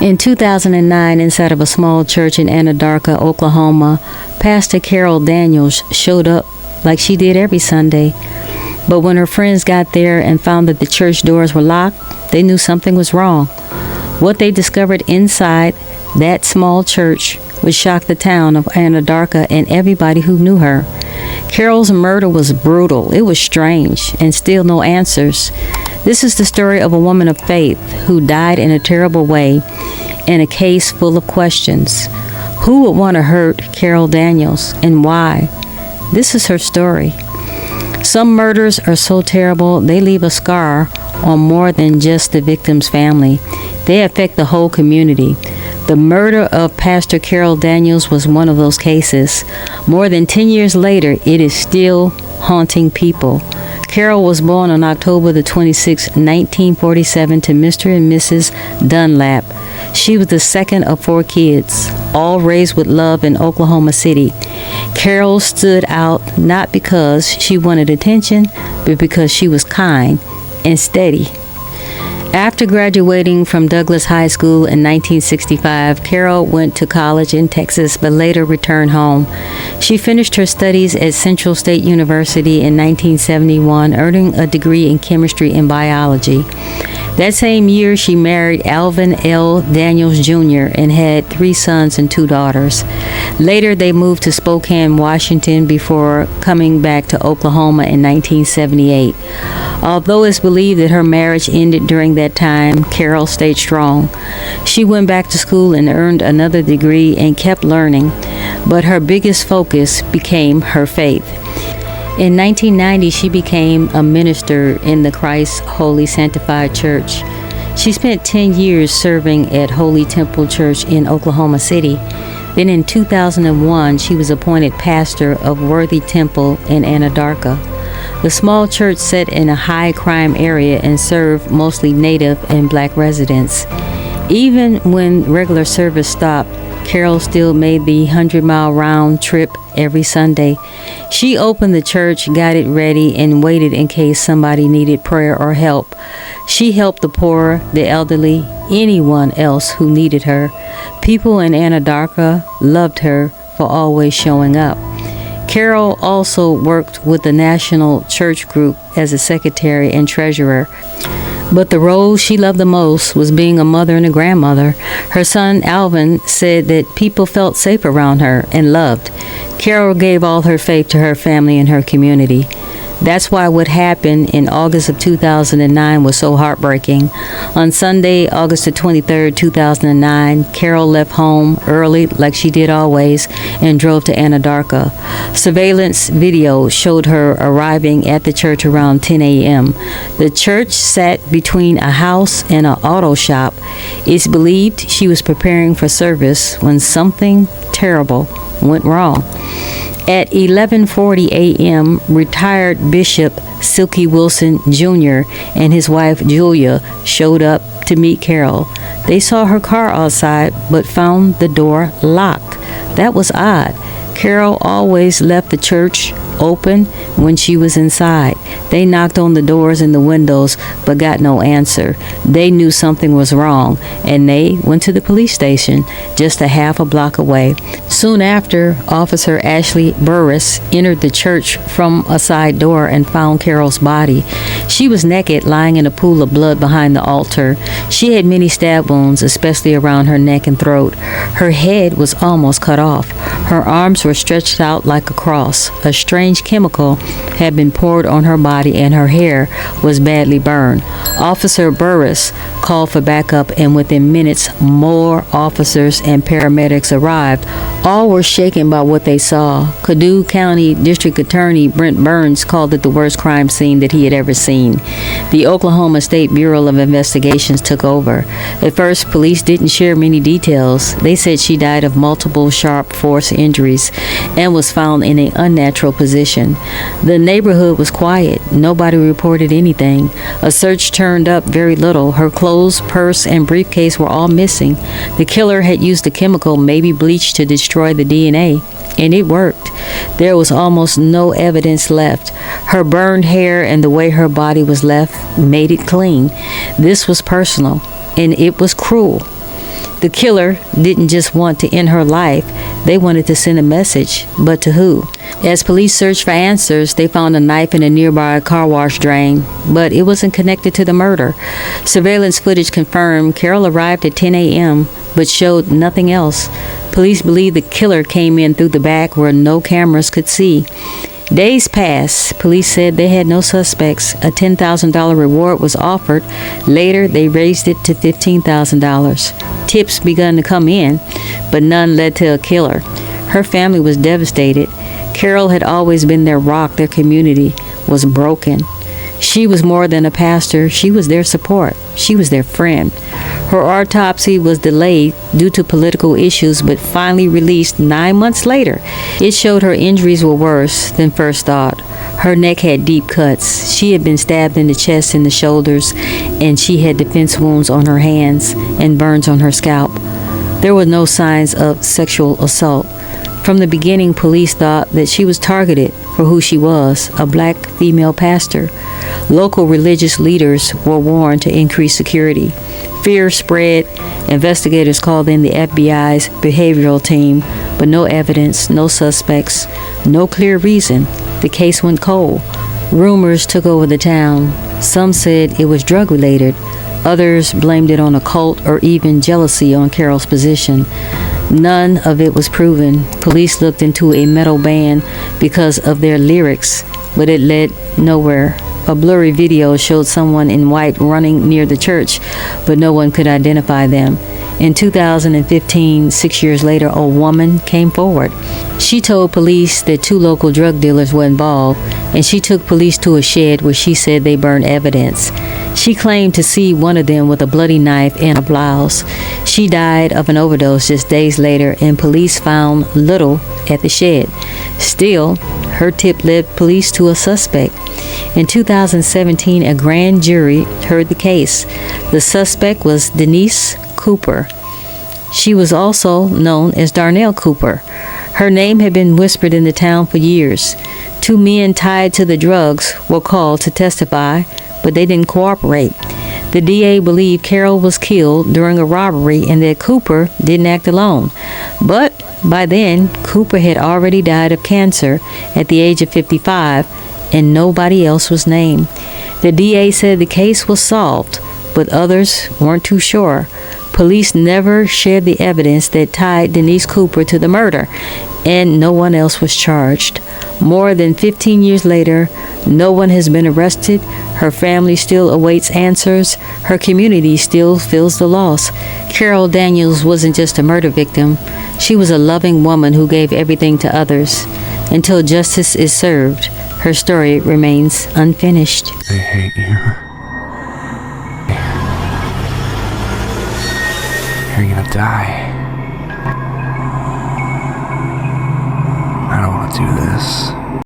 In 2009, inside of a small church in Anadarko, Oklahoma, Pastor Carol Daniels showed up like she did every Sunday. But when her friends got there and found that the church doors were locked, they knew something was wrong. What they discovered inside that small church would shock the town of Anadarko and everybody who knew her. Carol's murder was brutal. It was strange, and still no answers. This is the story of a woman of faith who died in a terrible way in a case full of questions. Who would want to hurt Carol Daniels, and why? This is her story. Some murders are so terrible they leave a scar on more than just the victim's family. They affect the whole community. The murder of Pastor Carol Daniels was one of those cases. More than 10 years later, it is still haunting people. Carol was born on October the 26th, 1947 to Mr. and Mrs. Dunlap. She was the second of 4 kids, all raised with love in Oklahoma City. Carol stood out not because she wanted attention, but because she was kind and steady. After graduating from Douglas High School in 1965, Carol went to college in Texas but later returned home. She finished her studies at Central State University in 1971, earning a degree in chemistry and biology. That same year, she married Alvin L. Daniels Jr. and had 3 sons and 2 daughters. Later, they moved to Spokane, Washington before coming back to Oklahoma in 1978. Although it's believed that her marriage ended during that time, Carol stayed strong. She went back to school and earned another degree and kept learning, but her biggest focus became her faith. In 1990, she became a minister in the Christ Holy Sanctified Church. She spent 10 years serving at Holy Temple Church in Oklahoma City. Then in 2001, she was appointed pastor of Worthy Temple in Anadarko. The small church sat in a high crime area and served mostly Native and Black residents. Even when regular service stopped, Carol still made the 100-mile round trip every Sunday. She opened the church, got it ready, and waited in case somebody needed prayer or help. She helped the poor, the elderly, anyone else who needed her. People in Anadarko loved her for always showing up. Carol also worked with the National Church Group as a secretary and treasurer. But the role she loved the most was being a mother and a grandmother. Her son Alvin said that people felt safe around her and loved. Carol gave all her faith to her family and her community. That's why what happened in August of 2009 was so heartbreaking. On Sunday, August the 23rd, 2009, Carol left home early like she did always and drove to Anadarko. Surveillance video showed her arriving at the church around 10 a.m. The church sat between a house and an auto shop. It's believed she was preparing for service when something terrible went wrong. At 11:40 a.m., retired Bishop Silky Wilson Jr. and his wife Julia showed up to meet Carol. They saw her car outside but found the door locked. That was odd. Carol always left the church open when she was inside. They knocked on the doors and the windows but got no answer. They knew something was wrong and they went to the police station just a half a block away. Soon after, Officer Ashley Burris entered the church from a side door and found Carol's body. She was naked, lying in a pool of blood behind the altar. She had many stab wounds, especially around her neck and throat. Her head was almost cut off. Her arms were stretched out like a cross. A strange chemical had been poured on her body and her hair was badly burned. Officer Burris called for backup, and within minutes, more officers and paramedics arrived. All were shaken by what they saw. Caddo County District Attorney Brent Burns called it the worst crime scene that he had ever seen. The Oklahoma State Bureau of Investigations took over. At first, police didn't share many details. They said she died of multiple sharp force injuries and was found in an unnatural position. The neighborhood was quiet. Nobody reported anything. A search turned up very little. Her clothes, purse, and briefcase were all missing. The killer had used a chemical, maybe bleach, to destroy the DNA, and it worked. There was almost no evidence left. Her burned hair and the way her body was left made it clean. This was personal, and it was cruel. The killer didn't just want to end her life, they wanted to send a message, but to who? As police searched for answers, they found a knife in a nearby car wash drain, but it wasn't connected to the murder. Surveillance footage confirmed Carol arrived at 10 a.m., but showed nothing else. Police believe the killer came in through the back where no cameras could see. Days passed. Police said they had no suspects. A $10,000 reward was offered. Later, they raised it to $15,000. Tips began to come in, but none led to a killer. Her family was devastated. Carol had always been their rock. Their community was broken. She was more than a pastor. She was their support. She was their friend. Her autopsy was delayed due to political issues, but finally released 9 months later. It showed her injuries were worse than first thought. Her neck had deep cuts. She had been stabbed in the chest and the shoulders, and she had defense wounds on her hands and burns on her scalp. There were no signs of sexual assault. From the beginning, police thought that she was targeted for who she was, a black female pastor. Local religious leaders were warned to increase security. Fear spread. Investigators called in the FBI's behavioral team, but no evidence, no suspects, no clear reason. The case went cold. Rumors took over the town. Some said it was drug-related. Others blamed it on a cult or even jealousy on Carol's position. None of it was proven. Police looked into a metal band because of their lyrics, but it led nowhere. A blurry video showed someone in white running near the church, but no one could identify them. In 2015, 6 years later, a woman came forward. She told police that 2 local drug dealers were involved, and she took police to a shed where she said they burned evidence. She claimed to see one of them with a bloody knife and a blouse. She died of an overdose just days later, and police found little at the shed. Still, her tip led police to a suspect. In 2017, a grand jury heard the case. The suspect was Denise Cooper. She was also known as Darnell Cooper. Her name had been whispered in the town for years. 2 men tied to the drugs were called to testify, but they didn't cooperate. The DA believed Carol was killed during a robbery and that Cooper didn't act alone. But by then, Cooper had already died of cancer at the age of 55, and nobody else was named. The DA said the case was solved, but others weren't too sure. Police never shared the evidence that tied Denise Cooper to the murder, and no one else was charged. More than 15 years later, no one has been arrested. Her family still awaits answers. Her community still feels the loss. Carol Daniels wasn't just a murder victim. She was a loving woman who gave everything to others. Until justice is served, her story remains unfinished. They hate you. You're gonna die. I don't want to do this.